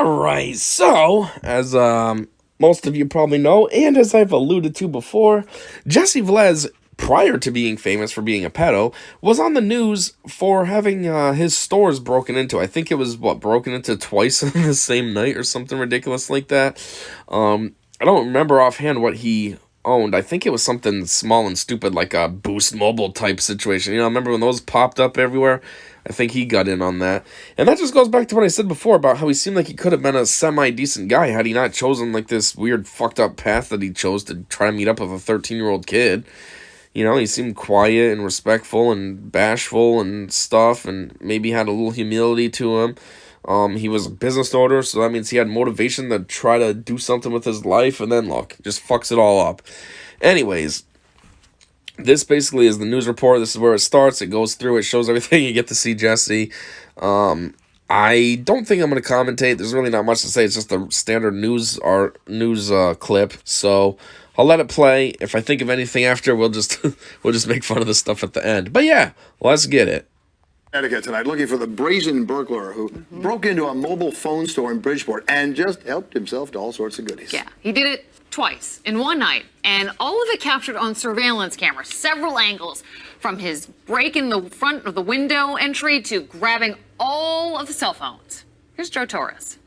Alright, so, as most of you probably know, and as I've alluded to before, Jesse Velez, prior to being famous for being a pedo, was on the news for having his stores broken into. I think it was, broken into twice in the same night or something ridiculous like that. I don't remember offhand what he owned. I think it was something small and stupid like a Boost Mobile type situation. You know, remember when those popped up everywhere? I think he got in on that. And that just goes back to what I said before about how he seemed like he could have been a semi-decent guy had he not chosen like this weird fucked up path that he chose to try to meet up with a 13-year-old kid. You know, he seemed quiet and respectful and bashful and stuff, and maybe had a little humility to him. He was a business owner, so that means he had motivation to try to do something with his life, and then look, just fucks it all up. Anyways, this basically is the news report. This is where it starts. It goes through. It shows everything. You get to see Jessie. I don't think I'm going to commentate. There's really not much to say. It's just a standard news clip. So I'll let it play. If I think of anything after, we'll just make fun of the stuff at the end. But yeah, let's get it. Connecticut tonight, looking for the brazen burglar who broke into a mobile phone store in Bridgeport and just helped himself to all sorts of goodies. Yeah, he did it twice in one night, and all of it captured on surveillance cameras, several angles, from his break in the front of the window entry to grabbing all of the cell phones. Here's Joe Torres.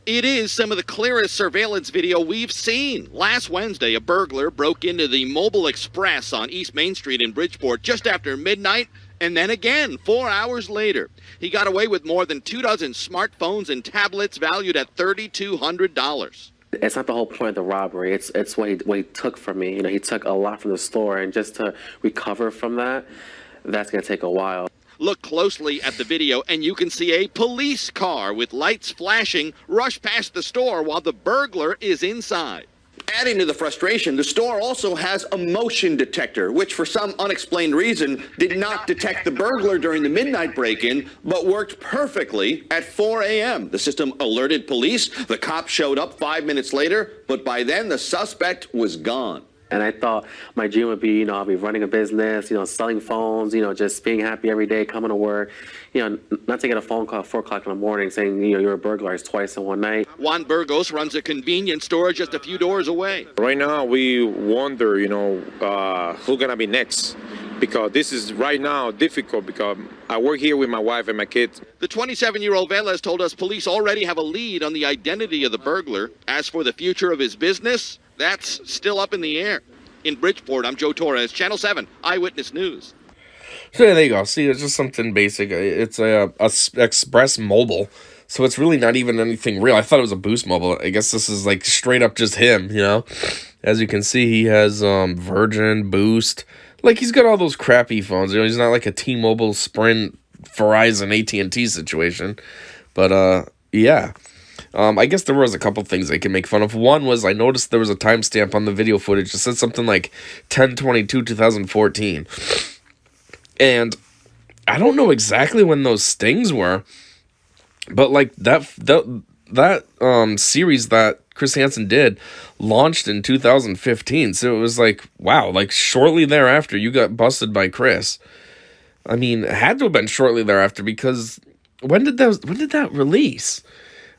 It is some of the clearest surveillance video we've seen. Last Wednesday, a burglar broke into the Mobile Express on East Main Street in Bridgeport just after midnight, and then again 4 hours later. He got away with more than 24 smartphones and tablets valued at $3,200. It's not the whole point of the robbery. It's what he took from me. You know, he took a lot from the store, and just to recover from that, that's going to take a while. Look closely at the video, and you can see a police car with lights flashing rush past the store while the burglar is inside. Adding to the frustration, the store also has a motion detector, which for some unexplained reason did not detect the burglar during the midnight break-in, but worked perfectly at 4 a.m. The system alerted police. The cops showed up 5 minutes later, but by then the suspect was gone. And I thought my dream would be, I'll be running a business, selling phones, just being happy every day, coming to work, not to get a phone call at 4 o'clock in the morning saying, you're a burglar twice in one night. Juan Burgos runs a convenience store just a few doors away. Right now, we wonder, who's going to be next. Because this is right now difficult because I work here with my wife and my kids. The 27-year-old Velez told us police already have a lead on the identity of the burglar. As for the future of his business, that's still up in the air. In Bridgeport, I'm Joe Torres, Channel 7 Eyewitness News. So yeah, there you go. See, it's just something basic. It's a Express Mobile, so it's really not even anything real. I thought it was a Boost Mobile. I guess this is like straight up just him, As you can see, he has Virgin, Boost. Like, he's got all those crappy phones. He's not like a T-Mobile, Sprint, Verizon, AT&T situation. But, yeah. I guess there was a couple things they can make fun of. One was I noticed there was a timestamp on the video footage. It said something like 10/22/2014. And I don't know exactly when those stings were. But, like, that series that Chris Hansen did launched in 2015, so it was like, wow, like shortly thereafter you got busted by Chris. I mean, it had to have been shortly thereafter, because when did that release?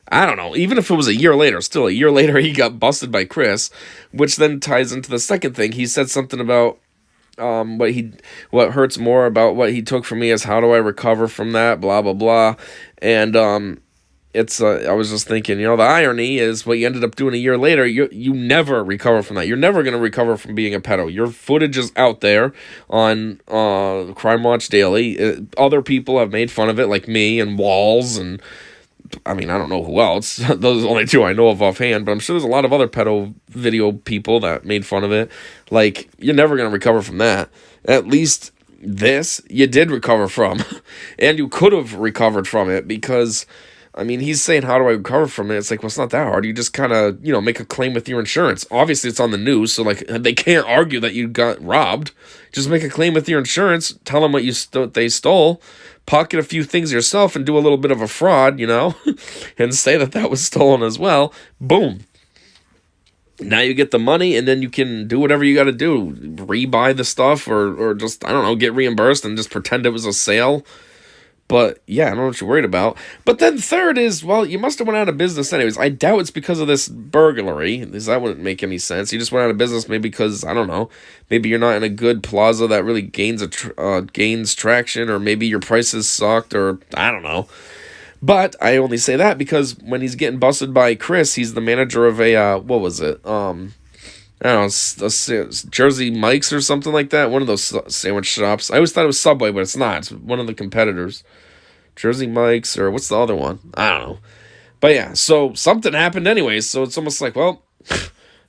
I don't know. Even if it was a year later, still a year later he got busted by Chris, which then ties into the second thing. He said something about what hurts more about what he took from me is how do I recover from that, blah blah blah. And I was just thinking, the irony is what you ended up doing a year later, you never recover from that. You're never going to recover from being a pedo. Your footage is out there on Crime Watch Daily. Other people have made fun of it, like me and Walls, and I mean, I don't know who else. Those are the only two I know of offhand, but I'm sure there's a lot of other pedo video people that made fun of it. Like, you're never going to recover from that. At least this, you did recover from. And you could have recovered from it, because I mean, he's saying, how do I recover from it? It's like, well, it's not that hard. You just kind of, make a claim with your insurance. Obviously, it's on the news, so, like, they can't argue that you got robbed. Just make a claim with your insurance, tell them what they stole, pocket a few things yourself, and do a little bit of a fraud, and say that was stolen as well. Boom. Now you get the money, and then you can do whatever you got to do. Rebuy the stuff, or just, I don't know, get reimbursed and just pretend it was a sale. But yeah, I don't know what you're worried about. But then third is, well, you must have went out of business anyways. I doubt it's because of this burglary, because that wouldn't make any sense. You just went out of business maybe because, I don't know, maybe you're not in a good plaza that really gains traction, or maybe your prices sucked, or I don't know. But I only say that because when he's getting busted by Chris, he's the manager of a, what was it? I don't know, Jersey Mike's or something like that. One of those sandwich shops. I always thought it was Subway, but it's not. It's one of the competitors. Jersey Mike's, or what's the other one? I don't know. But yeah, so something happened anyways. So it's almost like, well,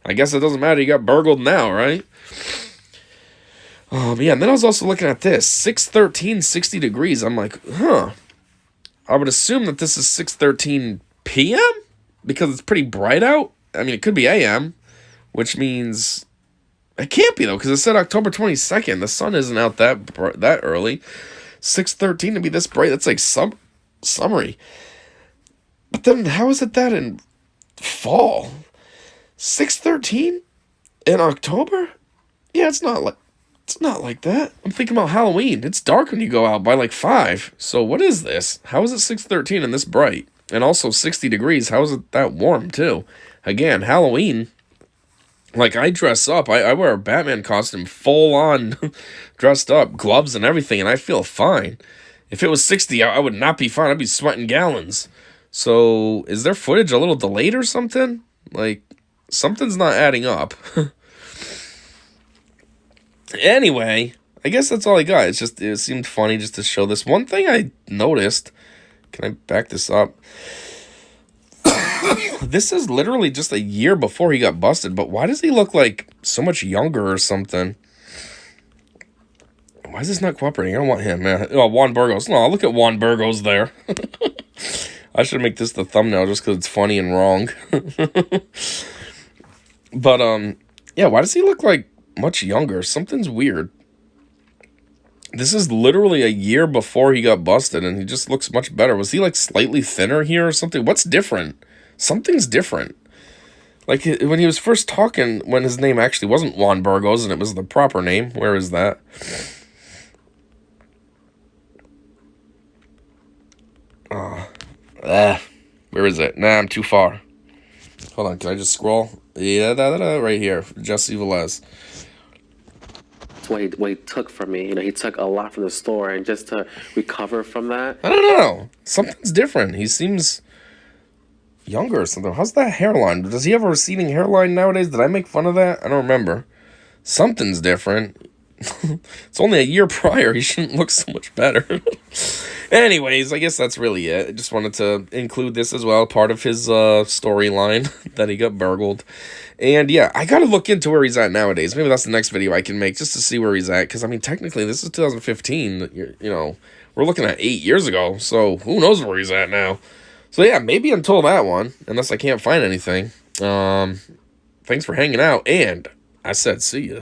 I guess it doesn't matter. You got burgled now, right? Yeah, and then I was also looking at this. 6:13, 60 degrees. I'm like, huh. I would assume that this is 6:13 p.m. because it's pretty bright out. I mean, it could be a.m., which means it can't be, though, because it said October 22nd. The sun isn't out that early. 6:13 to be this bright, that's like summery. But then how is it that in fall? 6:13 in October? Yeah, it's not like that. I'm thinking about Halloween. It's dark when you go out by like 5. So what is this? How is it 6:13 and this bright? And also 60 degrees. How is it that warm too? Again, Halloween. Like, I dress up. I wear a Batman costume, full on dressed up, gloves and everything, and I feel fine. If it was 60, I would not be fine. I'd be sweating gallons. So, is their footage a little delayed or something? Like, something's not adding up. Anyway, I guess that's all I got. It seemed funny just to show this. One thing I noticed, can I back this up? This is literally just a year before he got busted, but why does he look like so much younger or something? Why is this not cooperating? I don't want him, man. Oh, Juan Burgos. No, look at Juan Burgos there. I should make this the thumbnail just because it's funny and wrong. But, yeah, why does he look like much younger? Something's weird. This is literally a year before he got busted, and he just looks much better. Was he, like, slightly thinner here or something? What's different? Something's different. Like, when he was first talking, when his name actually wasn't Juan Burgos, and it was the proper name. Where is that? Where is it? Nah, I'm too far. Hold on, can I just scroll? Yeah, right here. Jessie Velez. What he took from me. He took a lot from the store, and just to recover from that. I don't know. Something's different. He seems younger or something. How's that hairline? Does he have a receding hairline nowadays? Did I make fun of that? I don't remember. Something's different. It's only a year prior. He shouldn't look so much better. Anyways, I guess that's really it. I just wanted to include this as well, part of his storyline that he got burgled. And yeah, I gotta look into where he's at nowadays. Maybe that's the next video I can make, just to see where he's at. Because, I mean, technically, this is 2015. You know, we're looking at 8 years ago. So, who knows where he's at now. So, yeah, maybe until that one, unless I can't find anything. Thanks for hanging out. And I said see ya.